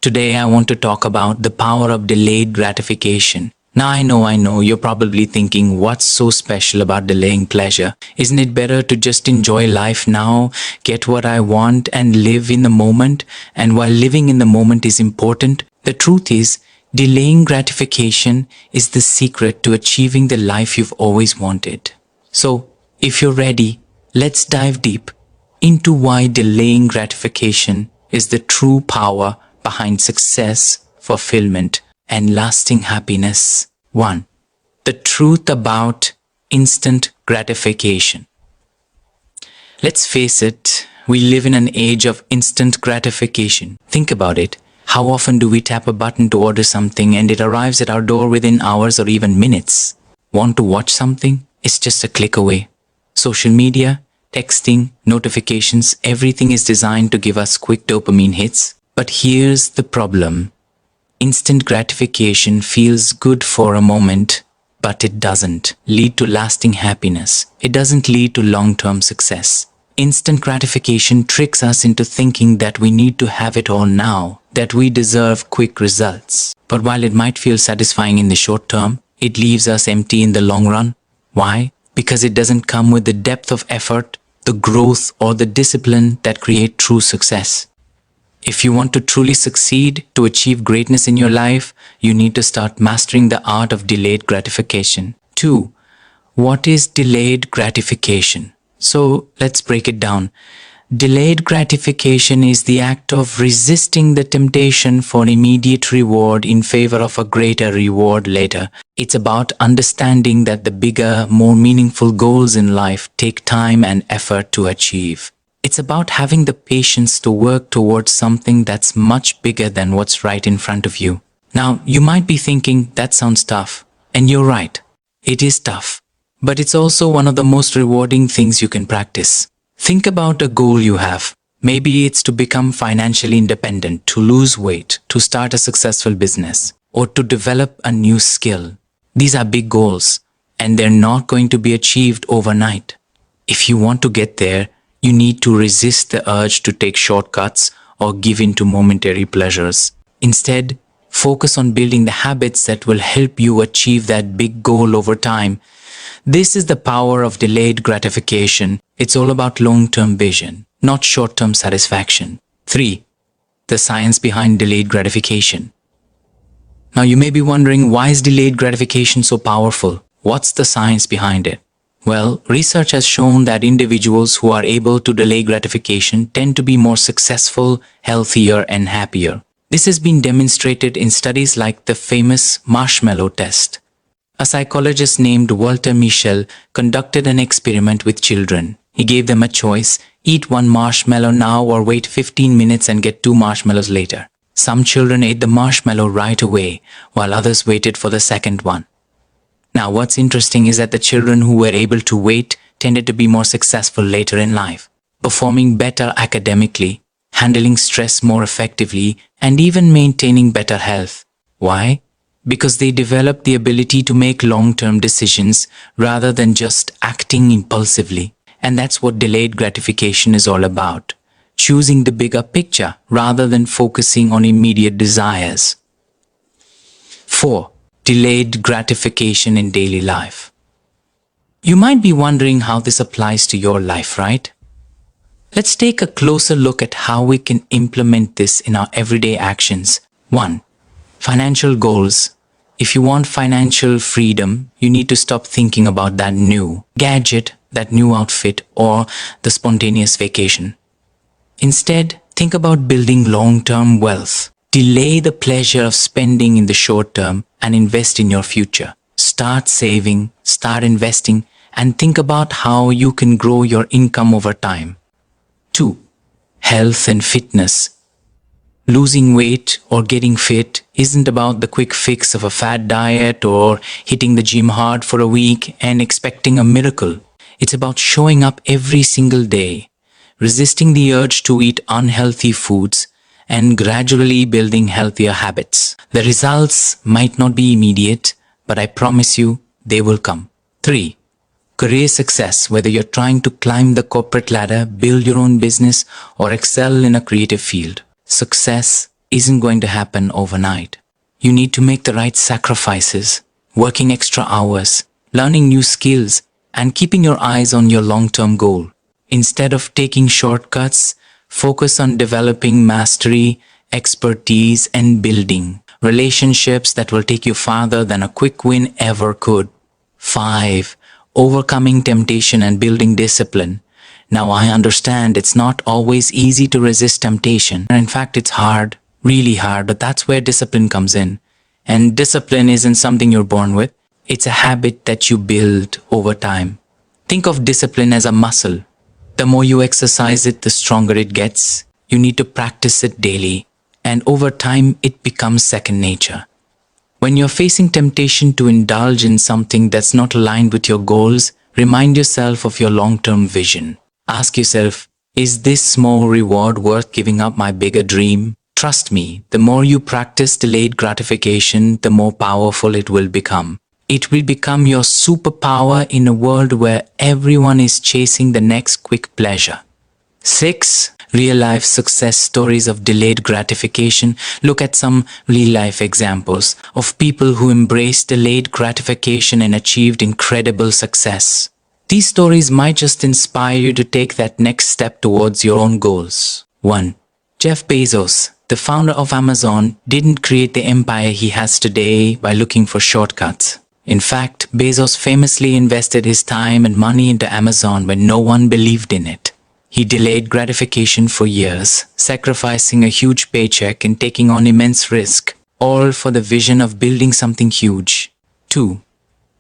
Today I want to talk about the power of delayed gratification. Now I know, you're probably thinking, what's so special about delaying pleasure? Isn't it better to just enjoy life now, get what I want and live in the moment? And while living in the moment is important, the truth is, delaying gratification is the secret to achieving the life you've always wanted. So, if you're ready, let's dive deep into why delaying gratification is the true power behind success, fulfillment, and lasting happiness. 1. The truth about instant gratification. Let's face it, we live in an age of instant gratification. Think about it. How often do we tap a button to order something and it arrives at our door within hours or even minutes? Want to watch something? It's just a click away. Social media, texting, notifications, everything is designed to give us quick dopamine hits. But here's the problem. Instant gratification feels good for a moment, but it doesn't lead to lasting happiness. It doesn't lead to long-term success. Instant gratification tricks us into thinking that we need to have it all now, that we deserve quick results. But while it might feel satisfying in the short term, it leaves us empty in the long run. Why? Because it doesn't come with the depth of effort, the growth, or the discipline that create true success. If you want to truly succeed, to achieve greatness in your life, you need to start mastering the art of delayed gratification. 2. What is delayed gratification? So let's break it down. Delayed gratification is the act of resisting the temptation for an immediate reward in favor of a greater reward later. It's about understanding that the bigger, more meaningful goals in life take time and effort to achieve. It's about having the patience to work towards something that's much bigger than what's right in front of you. Now, you might be thinking, that sounds tough. And you're right. It is tough. But it's also one of the most rewarding things you can practice. Think about a goal you have. Maybe it's to become financially independent, to lose weight, to start a successful business, or to develop a new skill. These are big goals, and they're not going to be achieved overnight. If you want to get there, you need to resist the urge to take shortcuts or give in to momentary pleasures. Instead, focus on building the habits that will help you achieve that big goal over time. This is the power of delayed gratification. It's all about long-term vision, not short-term satisfaction. 3. The science behind delayed gratification. Now you may be wondering, why is delayed gratification so powerful? What's the science behind it? Well, research has shown that individuals who are able to delay gratification tend to be more successful, healthier, and happier. This has been demonstrated in studies like the famous marshmallow test. A psychologist named Walter Mischel conducted an experiment with children. He gave them a choice: eat one marshmallow now or wait 15 minutes and get 2 marshmallows later. Some children ate the marshmallow right away, while others waited for the second one. Now, what's interesting is that the children who were able to wait tended to be more successful later in life, performing better academically, handling stress more effectively, and even maintaining better health. Why? Because they developed the ability to make long-term decisions rather than just acting impulsively. And that's what delayed gratification is all about. Choosing the bigger picture rather than focusing on immediate desires. 4. Delayed gratification in daily life. You might be wondering how this applies to your life, right? Let's take a closer look at how we can implement this in our everyday actions. 1. Financial goals. If you want financial freedom, you need to stop thinking about that new gadget, that new outfit, or the spontaneous vacation. Instead, think about building long-term wealth. Delay the pleasure of spending in the short term and invest in your future. Start saving, start investing, and think about how you can grow your income over time. 2. Health and fitness. Losing weight or getting fit isn't about the quick fix of a fad diet or hitting the gym hard for a week and expecting a miracle. It's about showing up every single day, resisting the urge to eat unhealthy foods, and gradually building healthier habits. The results might not be immediate, but I promise you they will come. 3. Career success. Whether you're trying to climb the corporate ladder, build your own business, or excel in a creative field, success isn't going to happen overnight. You need to make the right sacrifices, working extra hours, learning new skills, and keeping your eyes on your long-term goal. Instead of taking shortcuts, focus on developing mastery, expertise, and building relationships that will take you farther than a quick win ever could. 5. Overcoming temptation and building discipline. Now I understand it's not always easy to resist temptation. In fact, it's hard, really hard, but that's where discipline comes in. And discipline isn't something you're born with. It's a habit that you build over time. Think of discipline as a muscle. The more you exercise it, the stronger it gets. You need to practice it daily. And over time, it becomes second nature. When you're facing temptation to indulge in something that's not aligned with your goals, remind yourself of your long-term vision. Ask yourself, is this small reward worth giving up my bigger dream? Trust me, the more you practice delayed gratification, the more powerful it will become. It will become your superpower in a world where everyone is chasing the next quick pleasure. 6. Real-life success stories of delayed gratification. Look at some real-life examples of people who embraced delayed gratification and achieved incredible success. These stories might just inspire you to take that next step towards your own goals. 1. Jeff Bezos, the founder of Amazon, didn't create the empire he has today by looking for shortcuts. In fact, Bezos famously invested his time and money into Amazon when no one believed in it. He delayed gratification for years, sacrificing a huge paycheck and taking on immense risk, all for the vision of building something huge. 2.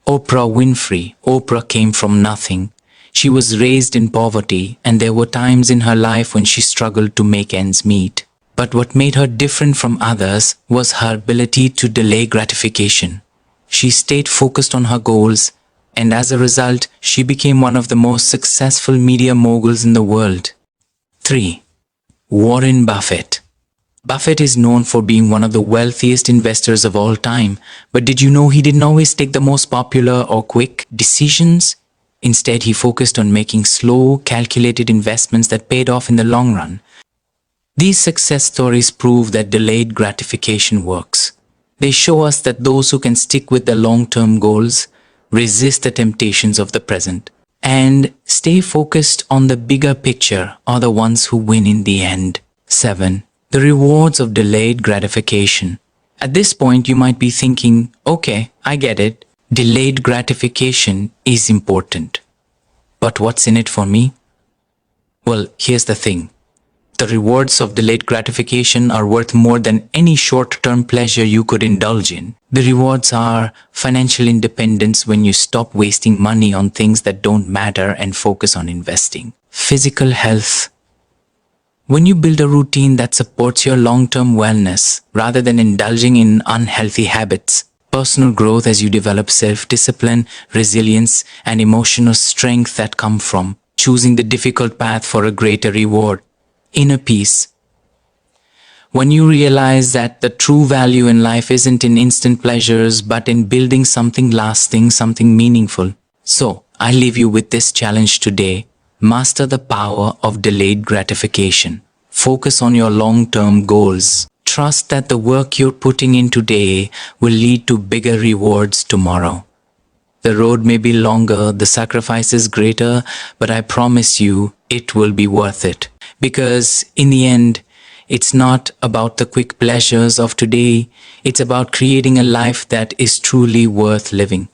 Oprah Winfrey. Oprah came from nothing. She was raised in poverty, and there were times in her life when she struggled to make ends meet. But what made her different from others was her ability to delay gratification. She stayed focused on her goals, and as a result, she became one of the most successful media moguls in the world. 3. Warren Buffett. Buffett is known for being one of the wealthiest investors of all time, but did you know he didn't always take the most popular or quick decisions? Instead, he focused on making slow, calculated investments that paid off in the long run. These success stories prove that delayed gratification works. They show us that those who can stick with their long-term goals, resist the temptations of the present, and stay focused on the bigger picture are the ones who win in the end. 7. The rewards of delayed gratification. At this point, you might be thinking, okay, I get it. Delayed gratification is important. But what's in it for me? Well, here's the thing. The rewards of delayed gratification are worth more than any short-term pleasure you could indulge in. The rewards are financial independence when you stop wasting money on things that don't matter and focus on investing. Physical health. When you build a routine that supports your long-term wellness rather than indulging in unhealthy habits. Personal growth as you develop self-discipline, resilience, and emotional strength that come from choosing the difficult path for a greater reward. Inner peace. When you realize that the true value in life isn't in instant pleasures but in building something lasting, something meaningful. So, I leave you with this challenge today. Master the power of delayed gratification. Focus on your long-term goals. Trust that the work you're putting in today will lead to bigger rewards tomorrow. The road may be longer, the sacrifice is greater, but I promise you it will be worth it. Because in the end, it's not about the quick pleasures of today, it's about creating a life that is truly worth living.